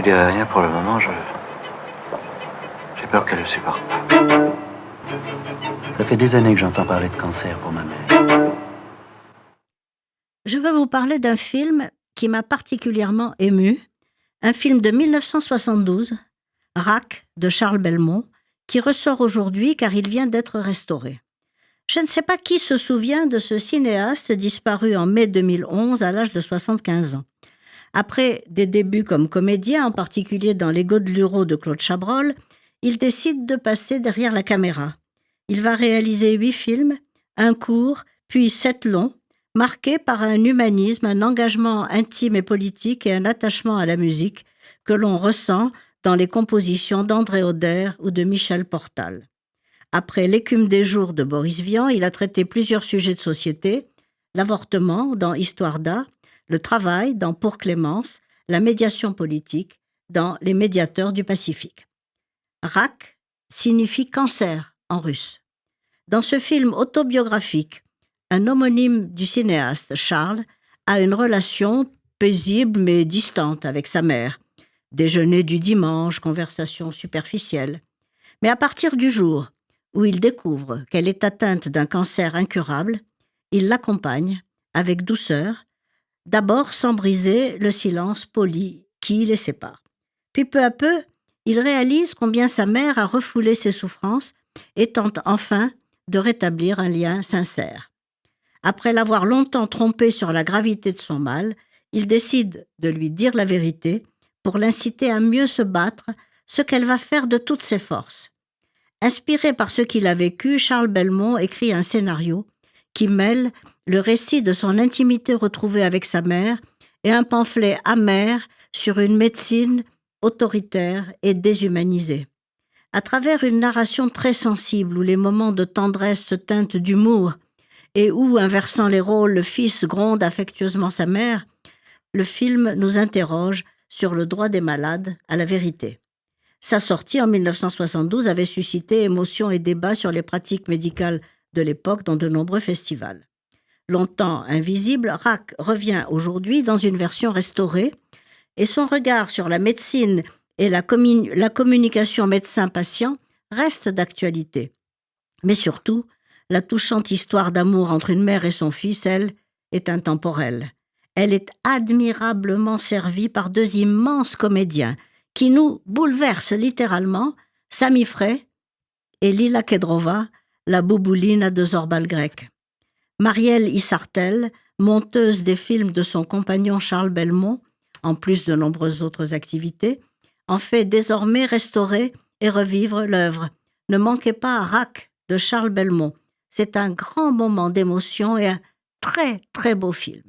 dirai rien pour le moment, j'ai peur qu'elle ne supporte pas. Ça fait des années que j'entends parler de cancer pour ma mère. Je veux vous parler d'un film qui m'a particulièrement ému, un film de 1972, Rack de Charles Belmont, qui ressort aujourd'hui car il vient d'être restauré. Je ne sais pas qui se souvient de ce cinéaste disparu en mai 2011 à l'âge de 75 ans. Après des débuts comme comédien, en particulier dans L'Égo de Luro de Claude Chabrol, il décide de passer derrière la caméra. Il va réaliser 8 films, un court, puis 7 longs, marqués par un humanisme, un engagement intime et politique et un attachement à la musique que l'on ressent dans les compositions d'André Auder ou de Michel Portal. Après L'écume des jours de Boris Vian, il a traité plusieurs sujets de société, l'avortement dans Histoire d'A, le travail dans Pour Clémence, la médiation politique dans Les médiateurs du Pacifique. Rak signifie cancer en russe. Dans ce film autobiographique, un homonyme du cinéaste, Charles, a une relation paisible mais distante avec sa mère. Déjeuner du dimanche, conversation superficielle. Mais à partir du jour où il découvre qu'elle est atteinte d'un cancer incurable, il l'accompagne avec douceur, d'abord sans briser le silence poli qui les sépare. Puis peu à peu, il réalise combien sa mère a refoulé ses souffrances et tente enfin de rétablir un lien sincère. Après l'avoir longtemps trompé sur la gravité de son mal, il décide de lui dire la vérité pour l'inciter à mieux se battre, ce qu'elle va faire de toutes ses forces. Inspiré par ce qu'il a vécu, Charles Belmont écrit un scénario qui mêle le récit de son intimité retrouvée avec sa mère et un pamphlet amer sur une médecine autoritaire et déshumanisée. À travers une narration très sensible où les moments de tendresse se teintent d'humour et où, inversant les rôles, le fils gronde affectueusement sa mère, le film nous interroge sur le droit des malades à la vérité. Sa sortie en 1972 avait suscité émotion et débat sur les pratiques médicales de l'époque dans de nombreux festivals. Longtemps invisible, Rak revient aujourd'hui dans une version restaurée et son regard sur la médecine et la communication médecin-patient reste d'actualité. Mais surtout, la touchante histoire d'amour entre une mère et son fils, elle, est intemporelle. Elle est admirablement servie par 2 immenses comédiens qui nous bouleversent littéralement, Sami Frey et Lila Kedrova, la boubouline de Zorbal grec. Marielle Issartel, monteuse des films de son compagnon Charles Belmont, en plus de nombreuses autres activités, en fait désormais restaurer et revivre l'œuvre. Ne manquez pas Rak de Charles Belmont. C'est un grand moment d'émotion et un très très beau film.